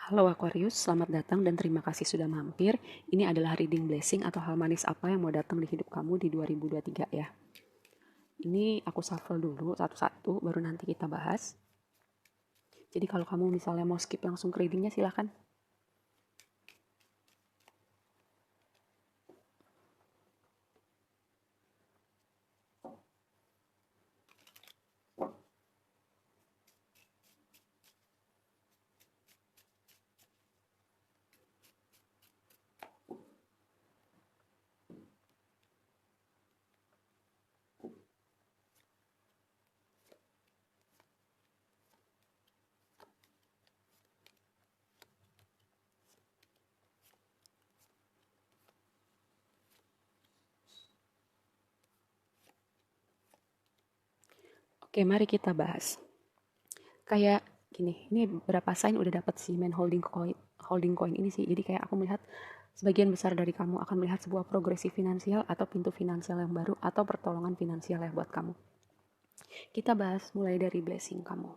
Halo Aquarius, selamat datang dan terima kasih sudah mampir. Ini adalah reading blessing atau hal manis apa yang mau datang di hidup kamu di 2023 ya. Ini aku shuffle dulu satu-satu, baru nanti kita bahas. Jadi kalau kamu misalnya mau skip langsung ke readingnya silahkan. Oke, mari kita bahas. Kayak gini, ini berapa sign udah dapat si main holding coin ini sih. Jadi kayak aku melihat sebagian besar dari kamu akan melihat sebuah progresi finansial atau pintu finansial yang baru atau pertolongan finansial ya buat kamu. Kita bahas mulai dari blessing kamu.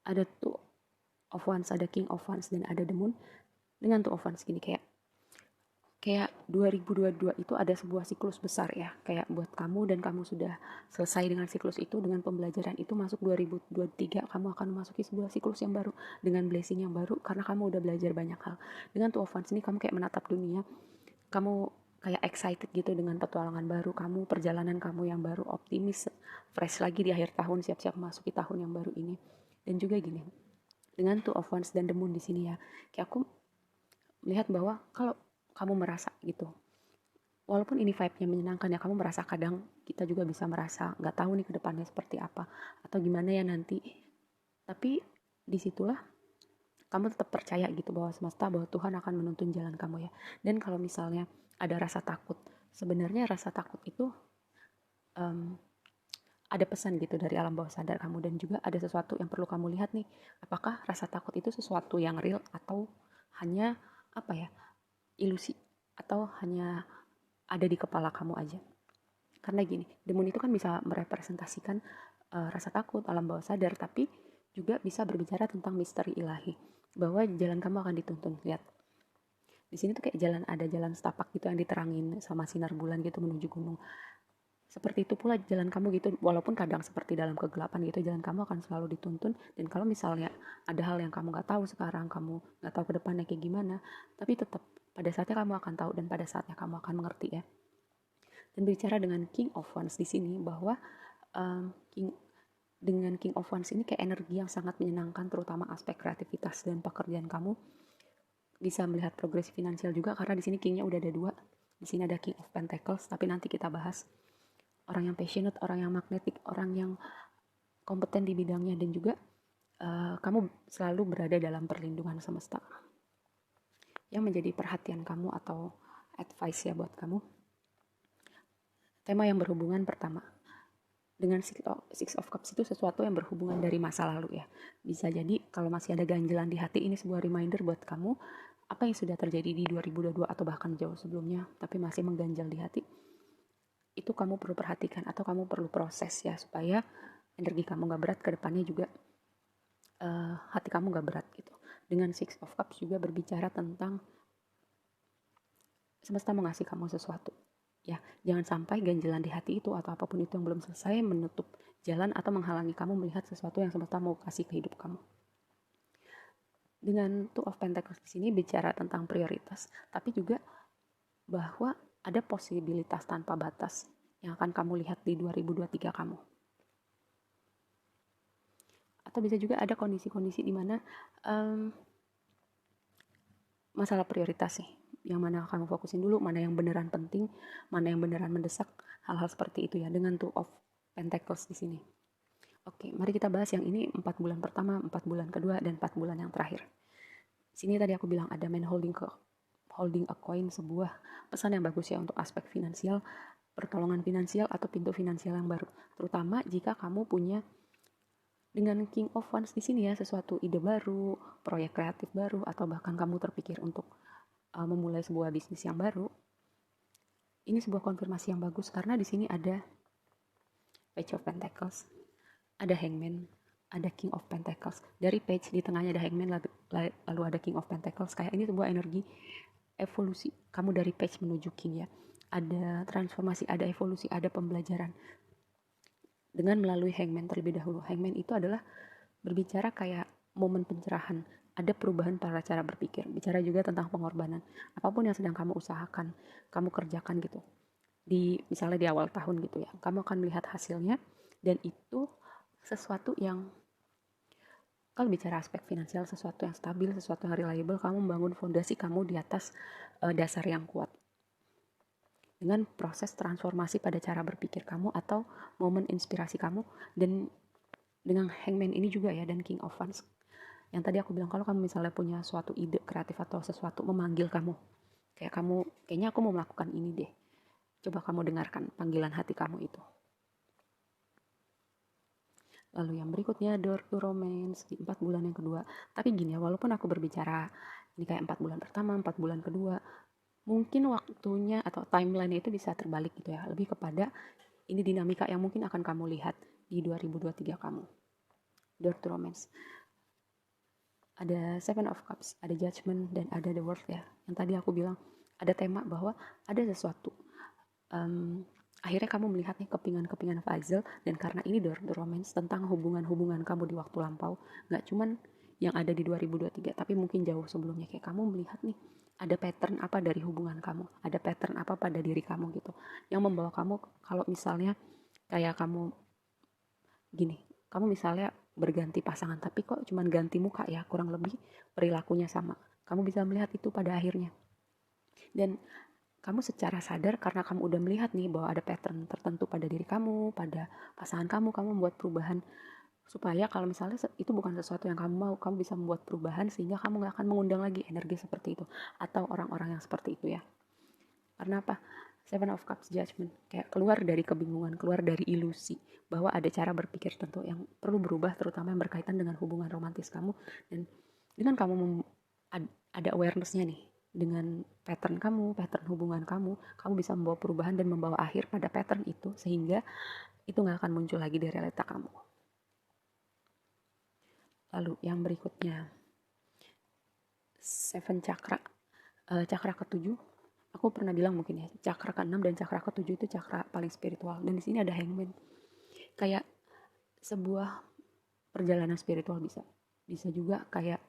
Ada two of wands, ada king of wands, dan ada the moon. Dengan two of wands gini, kayak 2022 itu ada sebuah siklus besar ya, kayak buat kamu, dan kamu sudah selesai dengan siklus itu, dengan pembelajaran itu. Masuk 2023 kamu akan memasuki sebuah siklus yang baru dengan blessing yang baru karena kamu udah belajar banyak hal. Dengan two of wands ini kamu kayak menatap dunia, kamu kayak excited gitu dengan petualangan baru kamu, perjalanan kamu yang baru, optimis, fresh lagi di akhir tahun, siap-siap masuki tahun yang baru ini. Dan juga gini, dengan two of wands dan the moon di sini ya, kayak aku melihat bahwa kalau kamu merasa gitu, walaupun ini vibe-nya menyenangkan ya, kamu merasa kadang kita juga bisa merasa nggak tahu nih ke depannya seperti apa atau gimana ya nanti, tapi disitulah kamu tetap percaya gitu bahwa semesta, bahwa Tuhan akan menuntun jalan kamu ya. Dan kalau misalnya ada rasa takut, sebenarnya rasa takut itu um, ada pesan gitu dari alam bawah sadar kamu, dan juga ada sesuatu yang perlu kamu lihat nih, apakah rasa takut itu sesuatu yang real atau hanya apa ya, ilusi, atau hanya ada di kepala kamu aja. Karena gini, demon itu kan bisa merepresentasikan rasa takut, alam bawah sadar, tapi juga bisa berbicara tentang misteri ilahi, bahwa jalan kamu akan dituntun. Lihat, di sini tuh kayak ada jalan setapak gitu yang diterangin sama sinar bulan gitu menuju gunung. Seperti itu pula jalan kamu gitu, walaupun kadang seperti dalam kegelapan gitu, jalan kamu akan selalu dituntun. Dan kalau misalnya ada hal yang kamu nggak tahu sekarang, kamu nggak tahu ke depannya kayak gimana, tapi tetap pada saatnya kamu akan tahu dan pada saatnya kamu akan mengerti ya. Dan bicara dengan King of Wands di sini, bahwa um, King dengan King of Wands ini kayak energi yang sangat menyenangkan, terutama aspek kreativitas dan pekerjaan kamu. Bisa melihat progresi finansial juga karena di sini Kingnya udah ada dua. Di sini ada King of Pentacles, tapi nanti kita bahas. Orang yang passionate, orang yang magnetik, orang yang kompeten di bidangnya, dan juga kamu selalu berada dalam perlindungan semesta. Yang menjadi perhatian kamu atau advice ya buat kamu, tema yang berhubungan pertama dengan Six of Cups itu sesuatu yang berhubungan dari masa lalu ya. Bisa jadi kalau masih ada ganjelan di hati, ini sebuah reminder buat kamu apa yang sudah terjadi di 2022 atau bahkan jauh sebelumnya tapi masih mengganjal di hati. Itu kamu perlu perhatikan atau kamu perlu proses ya, supaya energi kamu gak berat ke depannya juga, hati kamu gak berat gitu. Dengan Six of Cups juga berbicara tentang semesta mengasih kamu sesuatu. Ya, jangan sampai ganjelan di hati itu atau apapun itu yang belum selesai menutup jalan atau menghalangi kamu melihat sesuatu yang semesta mau kasih ke hidup kamu. Dengan Two of Pentacles di sini bicara tentang prioritas, tapi juga bahwa ada posibilitas tanpa batas yang akan kamu lihat di 2023 kamu. Atau bisa juga ada kondisi-kondisi di mana masalah prioritas sih, yang mana kamu fokusin dulu, mana yang beneran penting, mana yang beneran mendesak, hal-hal seperti itu ya, dengan Two of Pentacles di sini. Oke, mari kita bahas yang ini 4 bulan pertama, 4 bulan kedua, dan 4 bulan yang terakhir. Sini tadi aku bilang ada man holding a coin, sebuah pesan yang bagus ya untuk aspek finansial, pertolongan finansial atau pintu finansial yang baru. Terutama jika kamu punya dengan King of Wands di sini ya, sesuatu ide baru, proyek kreatif baru, atau bahkan kamu terpikir untuk memulai sebuah bisnis yang baru. Ini sebuah konfirmasi yang bagus karena di sini ada Page of Pentacles, ada Hangman, ada King of Pentacles. Dari page di tengahnya ada Hangman, lalu ada King of Pentacles. Kayak ini sebuah energi evolusi. Kamu dari page menuju King ya. Ada transformasi, ada evolusi, ada pembelajaran. Dengan melalui Hangman terlebih dahulu. Hangman itu adalah berbicara kayak momen pencerahan. Ada perubahan pada cara berpikir. Bicara juga tentang pengorbanan. Apapun yang sedang kamu usahakan, kamu kerjakan gitu. Misalnya di awal tahun gitu ya. Kamu akan melihat hasilnya dan itu sesuatu yang, kalau bicara aspek finansial, sesuatu yang stabil, sesuatu yang reliable, kamu membangun fondasi kamu di atas dasar yang kuat. Dengan proses transformasi pada cara berpikir kamu atau momen inspirasi kamu, dan dengan Hangman ini juga ya, dan King of Wands. Yang tadi aku bilang, kalau kamu misalnya punya suatu ide kreatif atau sesuatu memanggil kamu, kayaknya aku mau melakukan ini deh. Coba kamu dengarkan panggilan hati kamu itu. Lalu yang berikutnya, door to romance di 4 bulan yang kedua. Tapi gini ya, walaupun aku berbicara ini kayak 4 bulan pertama, 4 bulan kedua, mungkin waktunya atau timeline itu bisa terbalik gitu ya. Lebih kepada ini dinamika yang mungkin akan kamu lihat di 2023 kamu. Door to romance. Ada Seven of Cups, ada Judgment, dan ada The World ya. Yang tadi aku bilang, ada tema bahwa ada sesuatu. Akhirnya kamu melihat nih kepingan-kepingan puzzle, dan karena ini door to romance tentang hubungan-hubungan kamu di waktu lampau, nggak cuman yang ada di 2023, tapi mungkin jauh sebelumnya. Kayak kamu melihat nih, ada pattern apa dari hubungan kamu, ada pattern apa pada diri kamu gitu, yang membawa kamu, kalau misalnya kayak kamu gini, kamu misalnya berganti pasangan, tapi kok cuman ganti muka ya, kurang lebih perilakunya sama. Kamu bisa melihat itu pada akhirnya. Dan kamu secara sadar, karena kamu udah melihat nih bahwa ada pattern tertentu pada diri kamu, pada pasangan kamu membuat perubahan. Supaya kalau misalnya itu bukan sesuatu yang kamu mau, kamu bisa membuat perubahan sehingga kamu gak akan mengundang lagi energi seperti itu. Atau orang-orang yang seperti itu ya. Karena apa? Seven of Cups, Judgment. Kayak keluar dari kebingungan, keluar dari ilusi. Bahwa ada cara berpikir tentu yang perlu berubah, terutama yang berkaitan dengan hubungan romantis kamu. Dan dengan kamu ada awareness-nya nih, dengan pattern kamu, pattern hubungan kamu bisa membawa perubahan dan membawa akhir pada pattern itu, sehingga itu gak akan muncul lagi di realita kamu. Lalu yang berikutnya, Seven Chakra, cakra ketujuh. Aku pernah bilang mungkin ya, cakra ke-6 dan cakra ke-7 itu cakra paling spiritual. Dan di sini ada Hangman. Kayak sebuah perjalanan spiritual bisa. Bisa juga kayak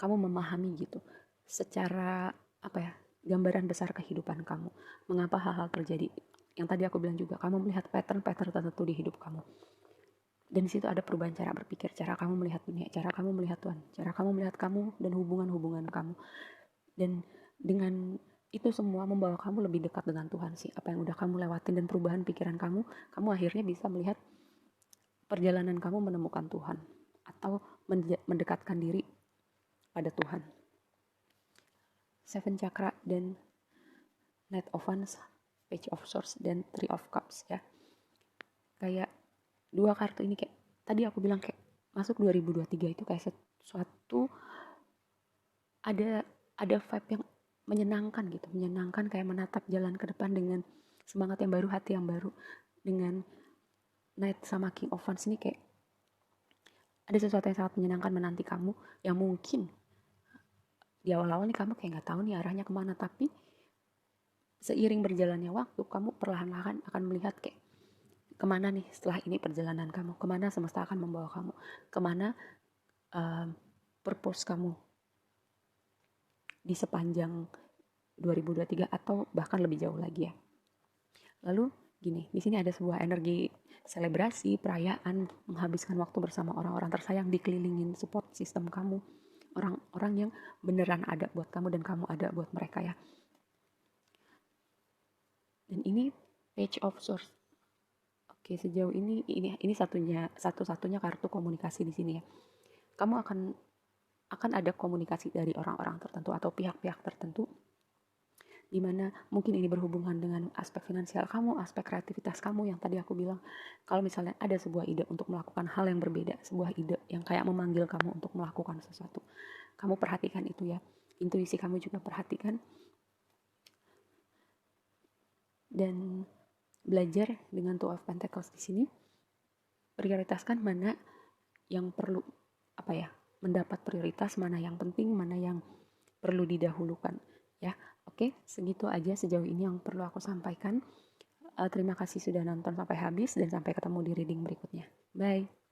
kamu memahami gitu secara apa ya, gambaran besar kehidupan kamu, mengapa hal-hal terjadi. Yang tadi aku bilang juga, kamu melihat pattern-pattern tertentu di hidup kamu, dan di situ ada perubahan cara berpikir, cara kamu melihat dunia, cara kamu melihat Tuhan, cara kamu melihat kamu dan hubungan-hubungan kamu. Dan dengan itu semua membawa kamu lebih dekat dengan Tuhan sih. Apa yang udah kamu lewatin dan perubahan pikiran kamu akhirnya bisa melihat perjalanan kamu menemukan Tuhan atau mendekatkan diri pada Tuhan. Seven Chakra dan Knight of Wands, Page of Swords, dan Three of Cups ya. Kayak dua kartu ini kayak tadi aku bilang, kayak masuk 2023 itu kayak sesuatu, ada vibe yang menyenangkan gitu, menyenangkan, kayak menatap jalan ke depan dengan semangat yang baru, hati yang baru. Dengan Knight sama King of Wands ini kayak ada sesuatu yang sangat menyenangkan menanti kamu, yang mungkin di awal-awal nih kamu kayak gak tahu nih arahnya kemana, tapi seiring berjalannya waktu, kamu perlahan-lahan akan melihat kayak kemana nih setelah ini perjalanan kamu, kemana semesta akan membawa kamu, kemana purpose kamu di sepanjang 2023 atau bahkan lebih jauh lagi ya. Lalu gini, di sini ada sebuah energi selebrasi, perayaan, menghabiskan waktu bersama orang-orang tersayang, dikelilingin support system kamu, orang-orang yang beneran ada buat kamu dan kamu ada buat mereka ya. Dan ini Page of Swords. Oke, sejauh ini satu-satunya kartu komunikasi di sini ya. Kamu akan ada komunikasi dari orang-orang tertentu atau pihak-pihak tertentu, di mana mungkin ini berhubungan dengan aspek finansial kamu, aspek kreativitas kamu yang tadi aku bilang. Kalau misalnya ada sebuah ide untuk melakukan hal yang berbeda, sebuah ide yang kayak memanggil kamu untuk melakukan sesuatu, kamu perhatikan itu ya. Intuisi kamu juga perhatikan. Dan belajar dengan Two of Pentacles di sini, prioritaskan mana yang perlu mendapat prioritas, mana yang penting, mana yang perlu didahulukan ya. Oke, segitu aja sejauh ini yang perlu aku sampaikan. Terima kasih sudah nonton sampai habis dan sampai ketemu di reading berikutnya. Bye.